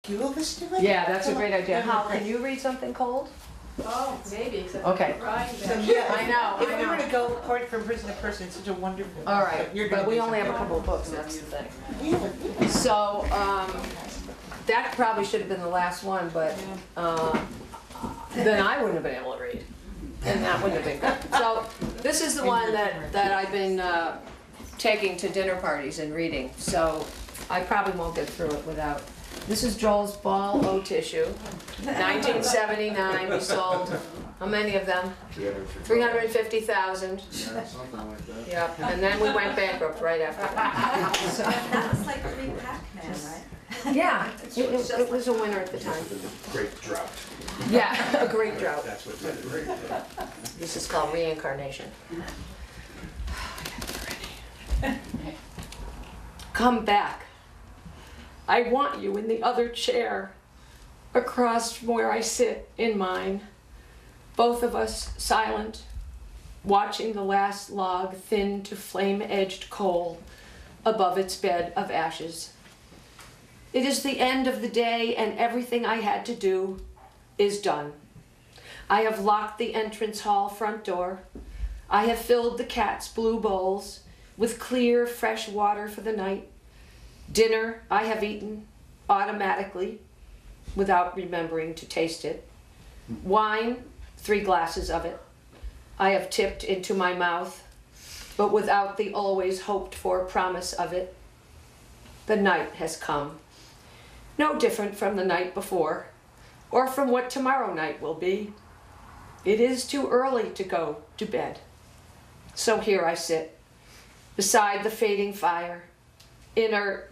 few of us do it? Yeah, that's a great idea. Hal, can you read something cold? Oh, maybe, except Okay. I'm crying So, then. yeah, I know, If I we were know. to go part from person to person, it's such a wonderful. All right, You're gonna but we do only have a something. couple of books, that's the thing. Yeah. So, that probably should have been the last one, but then I wouldn't have been able to read. And that wouldn't have been good. So, this is the one that I've been taking to dinner parties and reading. So, I probably won't get through it without. This is Joel's Ball O Tissue, 1979. We sold, how many of them? 350,000. Yeah, something like that. Yep, and then we went bankrupt right after that. That was like pre-Pac-Man, right? Yeah, it was a winner at the time. Great drought. Yeah, a great drought. That's what did it. This is called reincarnation. Come back. I want you in the other chair, across from where I sit in mine. Both of us silent, watching the last log thin to flame-edged coal above its bed of ashes. It is the end of the day, and everything I had to do is done. I have locked the entrance hall front door. I have filled the cat's blue bowls with clear, fresh water for the night. Dinner I have eaten automatically without remembering to taste it. Wine, 3 glasses of it, I have tipped into my mouth, but without the always hoped for promise of it. The night has come. No different from the night before, or from what tomorrow night will be. It is too early to go to bed. So here I sit, beside the fading fire, inert,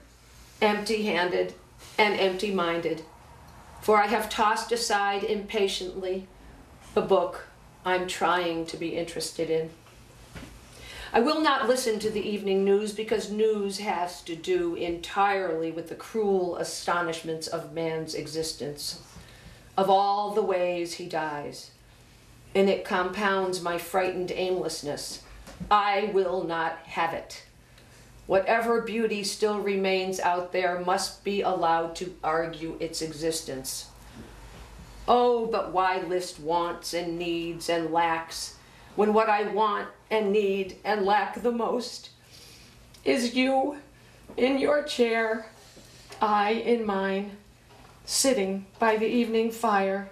empty-handed, and empty-minded, for I have tossed aside impatiently the book I'm trying to be interested in. I will not listen to the evening news, because news has to do entirely with the cruel astonishments of man's existence, of all the ways he dies, and it compounds my frightened aimlessness. I will not have it. Whatever beauty still remains out there must be allowed to argue its existence. Oh, but why list wants and needs and lacks, when what I want and need and lack the most is you in your chair, I in mine, sitting by the evening fire,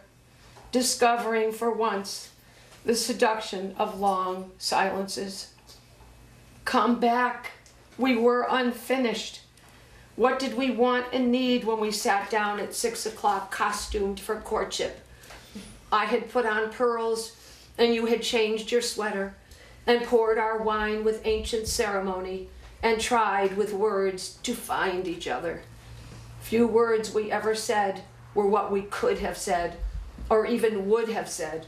discovering for once the seduction of long silences. Come back. We were unfinished. What did we want and need when we sat down at 6 o'clock costumed for courtship? I had put on pearls, and you had changed your sweater, and poured our wine with ancient ceremony, and tried with words to find each other. Few words we ever said were what we could have said, or even would have said.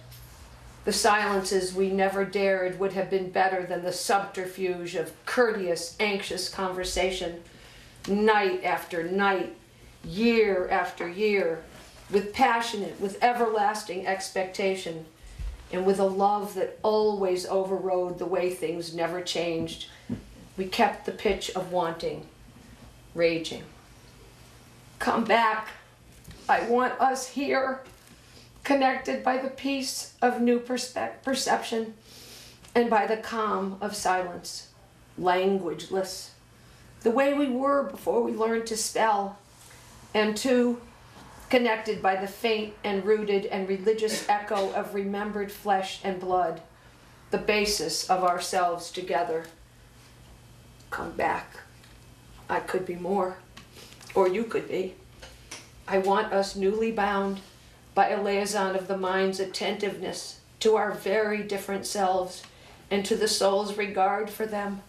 The silences we never dared would have been better than the subterfuge of courteous, anxious conversation, night after night, year after year, with passionate, with everlasting expectation, and with a love that always overrode the way things never changed. We kept the pitch of wanting, raging. Come back. I want us here, connected by the peace of new perception and by the calm of silence, languageless, the way we were before we learned to spell, and 2, connected by the faint and rooted and religious echo of remembered flesh and blood, the basis of ourselves together. Come back. I could be more, or you could be. I want us newly bound by a liaison of the mind's attentiveness to our very different selves and to the soul's regard for them.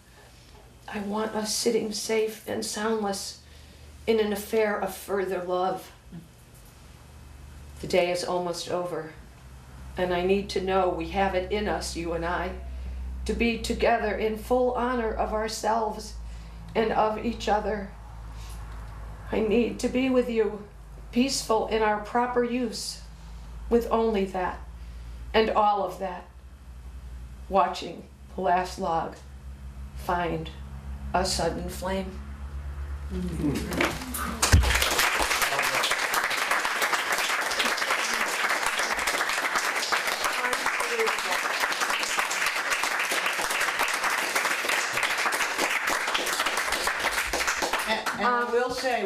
I want us sitting safe and soundless in an affair of further love. The day is almost over, and I need to know we have it in us, you and I, to be together in full honor of ourselves and of each other. I need to be with you, peaceful in our proper use, with only that and all of that, watching the last log find a sudden flame.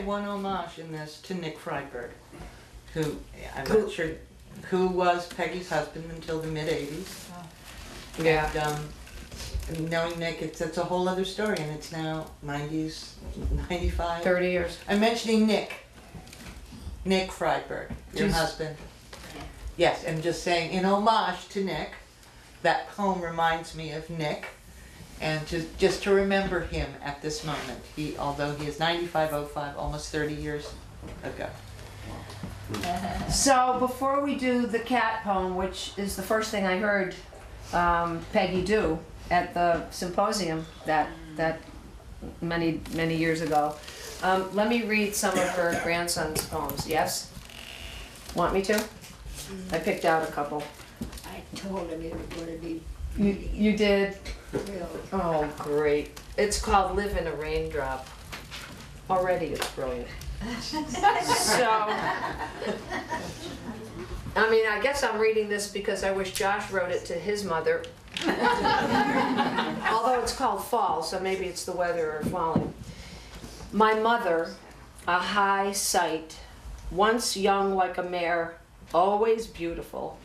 say one homage in this to Nick Freydberg, who, I'm not sure, who was Peggy's husband until the mid-80s. Yeah. And knowing Nick, it's a whole other story, and it's now 90s, 95. 30 years. I'm mentioning Nick Freydberg, your Jeez. husband. Yes, and just saying, in homage to Nick, that poem reminds me of Nick, and just to remember him at this moment. Although he is 9505, almost 30 years ago. So before we do the cat poem, which is the first thing I heard Peggy do at the symposium that many years ago, let me read some of her grandson's poems. Yes? Want me to? I picked out a couple. I told him it was gonna be You did? real. Oh, great. It's called Live in a Raindrop. Already it's brilliant. So, I mean, I guess I'm reading this because I wish Josh wrote it to his mother. Although it's called fall, so maybe it's the weather or falling. My mother, a high sight, once young like a mare, always beautiful,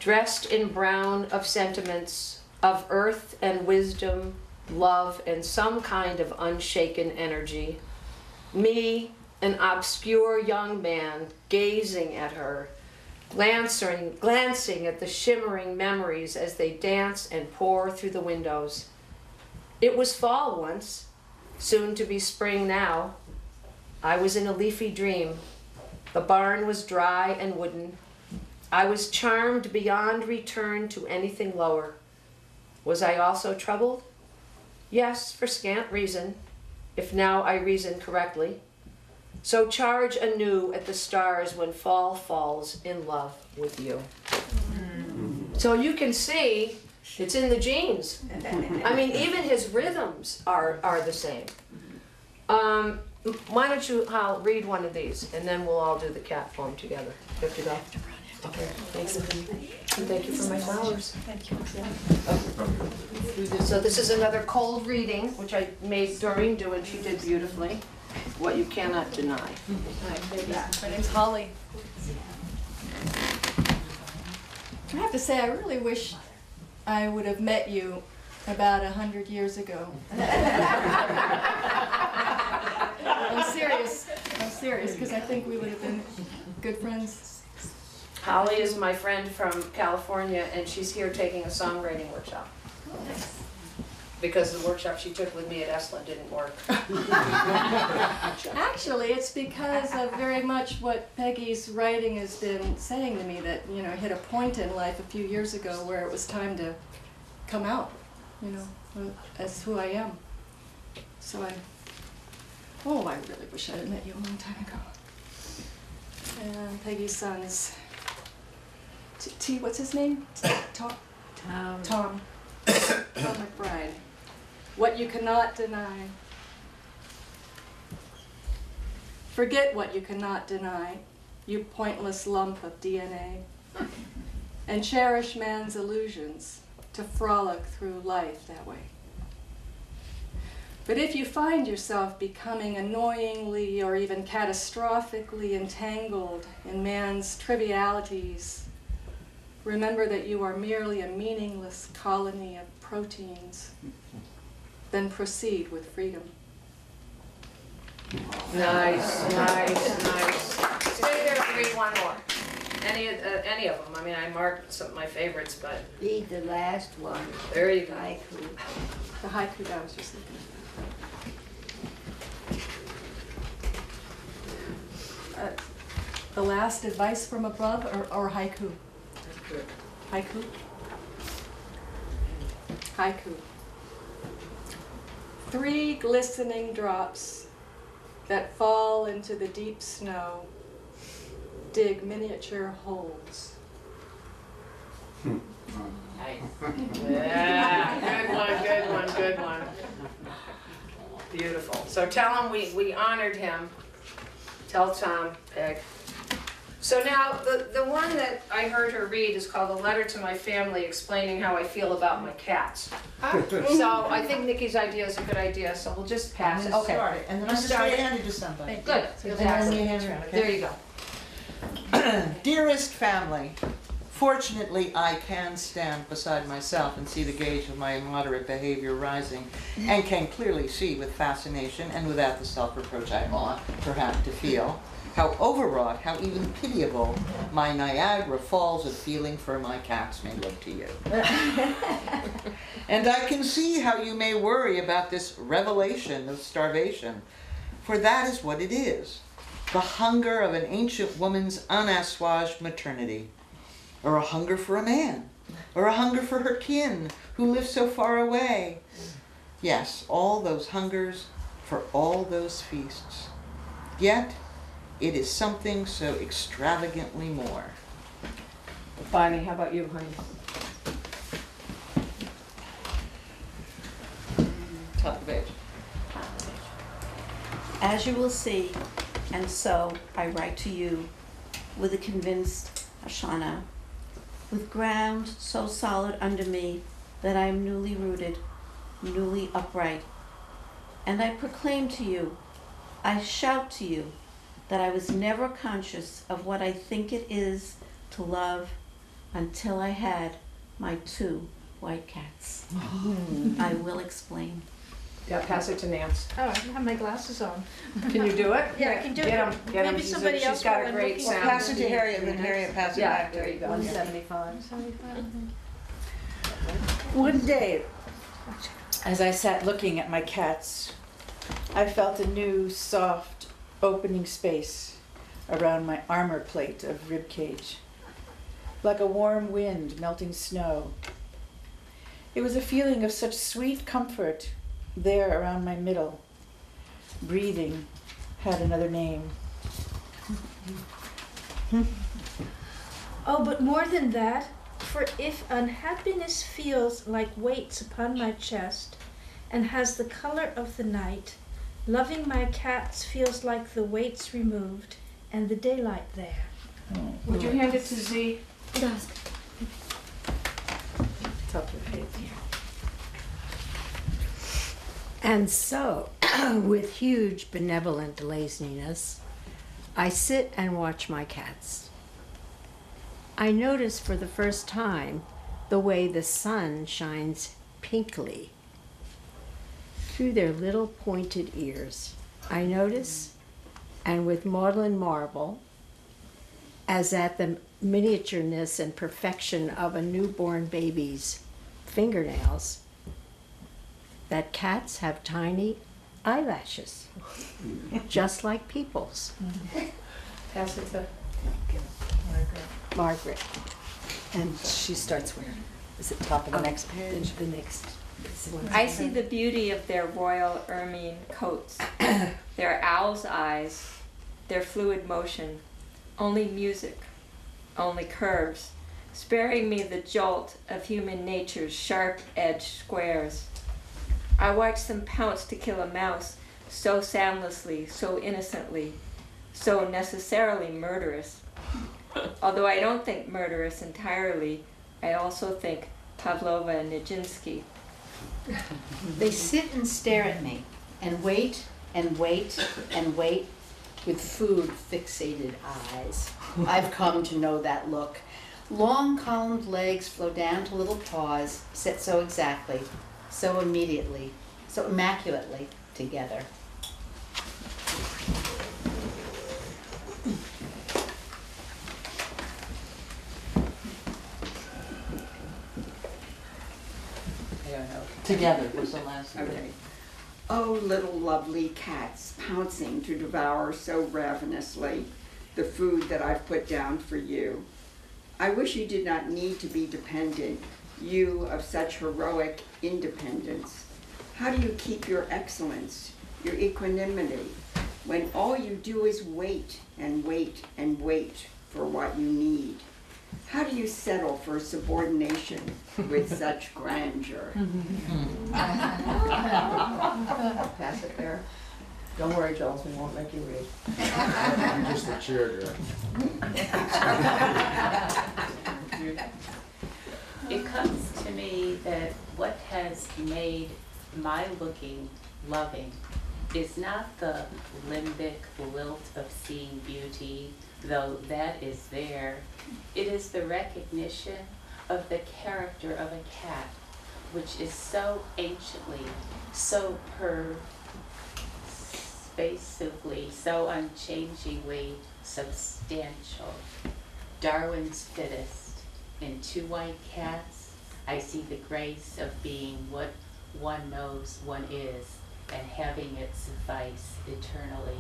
dressed in brown of sentiments, of earth and wisdom, love, and some kind of unshaken energy. Me, an obscure young man, gazing at her, glancing at the shimmering memories as they dance and pour through the windows. It was fall once, soon to be spring now. I was in a leafy dream. The barn was dry and wooden. I was charmed beyond return to anything lower. Was I also troubled? Yes, for scant reason, if now I reason correctly. So charge anew at the stars when fall falls in love with you. So you can see it's in the genes. I mean, even his rhythms are the same. Why don't you, Hal, read one of these, and then we'll all do the cat poem together. You have to go? Okay, thanks. And thank you for my flowers. Thank you. So this is another cold reading, which I made Doreen do, and she did beautifully. What you cannot deny. My name's Holly. I have to say, I really wish I would have met you about 100 years ago. I'm serious, because I think we would have been good friends. Holly is my friend from California, and she's here taking a songwriting workshop. Because the workshop she took with me at Esalen didn't work. Actually, it's because of very much what Peggy's writing has been saying to me, that, you know, hit a point in life a few years ago where it was time to come out, you know, as who I am. So I really wish I had met you a long time ago. And Peggy's son's, what's his name? Tom McBride. What you cannot deny. Forget what you cannot deny, you pointless lump of DNA, and cherish man's illusions to frolic through life that way. But if you find yourself becoming annoyingly or even catastrophically entangled in man's trivialities, remember that you are merely a meaningless colony of proteins. Then proceed with freedom. Nice. Stay there and read one more. Any of them. I mean, I marked some of my favorites, but Read the last one. there you go. Haiku. The haiku that I was just thinking of. The last advice from above, or haiku? Haiku? Haiku. 3 glistening drops that fall into the deep snow dig miniature holes. Yeah, good one. Beautiful. So tell him we honored him. Tell Tom, Peg. So now, the one that I heard her read is called A Letter to My Family Explaining How I Feel About My Cats. So I think Nikki's idea is a good idea, so we'll just pass it. Okay. Start it, and then I'm just Start going to it. hand it to somebody. Good, And then you exactly. hand it around, okay? There you go. Dearest family, fortunately I can stand beside myself and see the gauge of my immoderate behavior rising, and can clearly see with fascination and without the self-reproach I ought perhaps to feel, how overwrought, how even pitiable my Niagara Falls of feeling for my cats may look to you. And I can see how you may worry about this revelation of starvation, for that is what it is. The hunger of an ancient woman's unassuaged maternity, or a hunger for a man, or a hunger for her kin who live so far away. Yes, all those hungers for all those feasts. Yet, it is something so extravagantly more. Bonnie, how about you, honey? Top of the page. As you will see, and so I write to you with a convinced Ashana, with ground so solid under me that I am newly rooted, newly upright. And I proclaim to you, I shout to you, that I was never conscious of what I think it is to love until I had my 2 white cats. I will explain. Yeah, pass it to Nance. Oh, I have my glasses on. Can you do it? Yeah, I can do it. Get 'em, get 'em. Maybe somebody else She's got while a I'm great looking. sound. Well, pass it to Harriet, and then Harriet pass it Yeah, back to there you go. 175. One day, as I sat looking at my cats, I felt a new, soft, opening space around my armor plate of rib cage, like a warm wind melting snow. It was a feeling of such sweet comfort there around my middle. Breathing had another name. Oh, but more than that, for if unhappiness feels like weights upon my chest and has the color of the night, loving my cats feels like the weights removed and the daylight there. Would you hand it to Z? Top of the page. And so, with huge benevolent laziness, I sit and watch my cats. I notice for the first time the way the sun shines pinkly through their little pointed ears. I notice, and with maudlin marvel, as at the miniatureness and perfection of a newborn baby's fingernails, that cats have tiny eyelashes, just like people's. Pass it to Margaret. And she starts where? Is it top of the next page? The next. I see the beauty of their royal ermine coats, their owl's eyes, their fluid motion, only music, only curves, sparing me the jolt of human nature's sharp-edged squares. I watch them pounce to kill a mouse so soundlessly, so innocently, so necessarily murderous. Although I don't think murderous entirely, I also think Pavlova and Nijinsky. They sit and stare at me and wait and wait and wait with food-fixated eyes. I've come to know that look. Long columned legs flow down to little paws, set so exactly, so immediately, so immaculately together. Together was the last Okay. thing. Oh, little lovely cats pouncing to devour so ravenously the food that I've put down for you. I wish you did not need to be dependent, you of such heroic independence. How do you keep your excellence, your equanimity, when all you do is wait and wait and wait for what you need? How do you settle for subordination with such grandeur? pass it there. Don't worry, Jules, we won't make you read. I'm just the chair guy. It comes to me that what has made my looking loving is not the limbic lilt of seeing beauty, though that is there. It is the recognition of the character of a cat, which is so anciently, so pervasively, so unchangingly substantial. Darwin's fittest. In two white cats, I see the grace of being what one knows one is, and having it suffice eternally.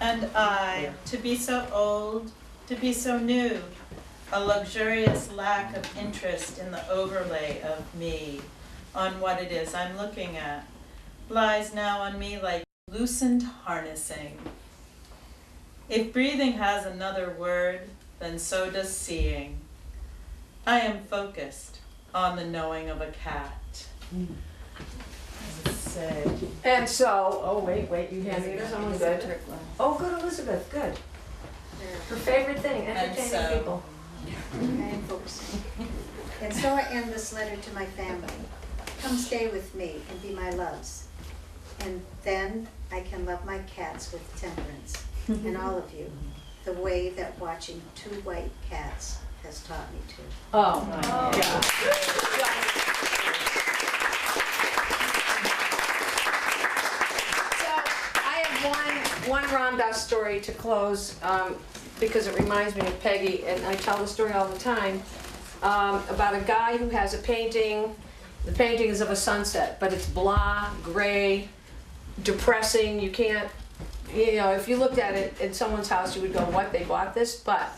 And I, to be so old, to be so new, a luxurious lack of interest in the overlay of me on what it is I'm looking at, lies now on me like loosened harnessing. If breathing has another word, then so does seeing. I am focused on the knowing of a cat. Say. And so, oh wait, you hand me to someone good. Oh, good, Elizabeth, good. Her favorite thing, entertaining people. And folks. And so I end this letter to my family. Come stay with me and be my loves. And then I can love my cats with temperance. And all of you, the way that watching two white cats has taught me to. Oh my God. So I have one Ramdas story to close because it reminds me of Peggy, and I tell the story all the time about a guy who has a painting. The painting is of a sunset, but it's blah, gray, depressing. You can't, you know, if you looked at it in someone's house, you would go, what, they bought this? But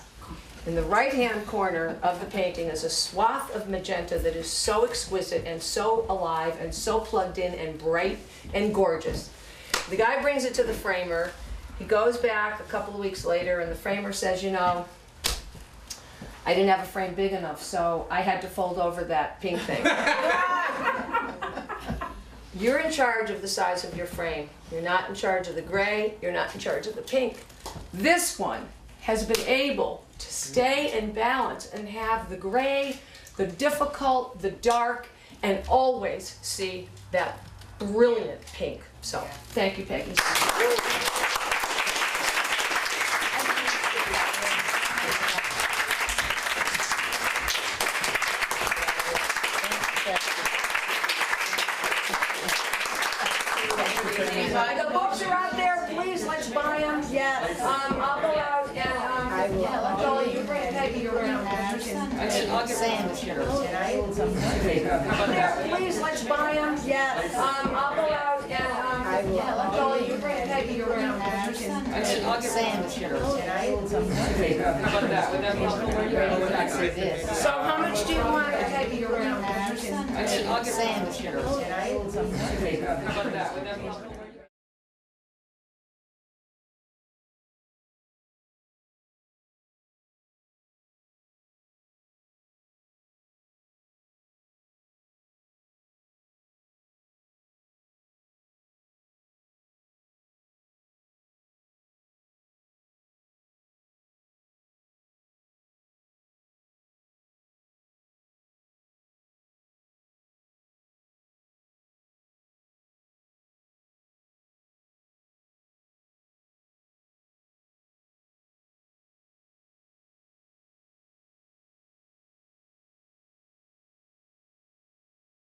in the right-hand corner of the painting is a swath of magenta that is so exquisite and so alive and so plugged in and bright and gorgeous. The guy brings it to the framer. He goes back a couple of weeks later, and the framer says, you know, I didn't have a frame big enough, so I had to fold over that pink thing. You're in charge of the size of your frame. You're not in charge of the gray. You're not in charge of the pink. This one has been able to stay in balance and have the gray, the difficult, the dark, and always see that brilliant pink. So, thank you, Peggy. The books are out there. Please, let's buy them. Yes. I'll go out and Joel, you bring Peggy around. I'll get please, let's buy them. Yes. I'll go out and Joel, you bring Peggy around. I'll get so how much do you want Peggy around? I'll get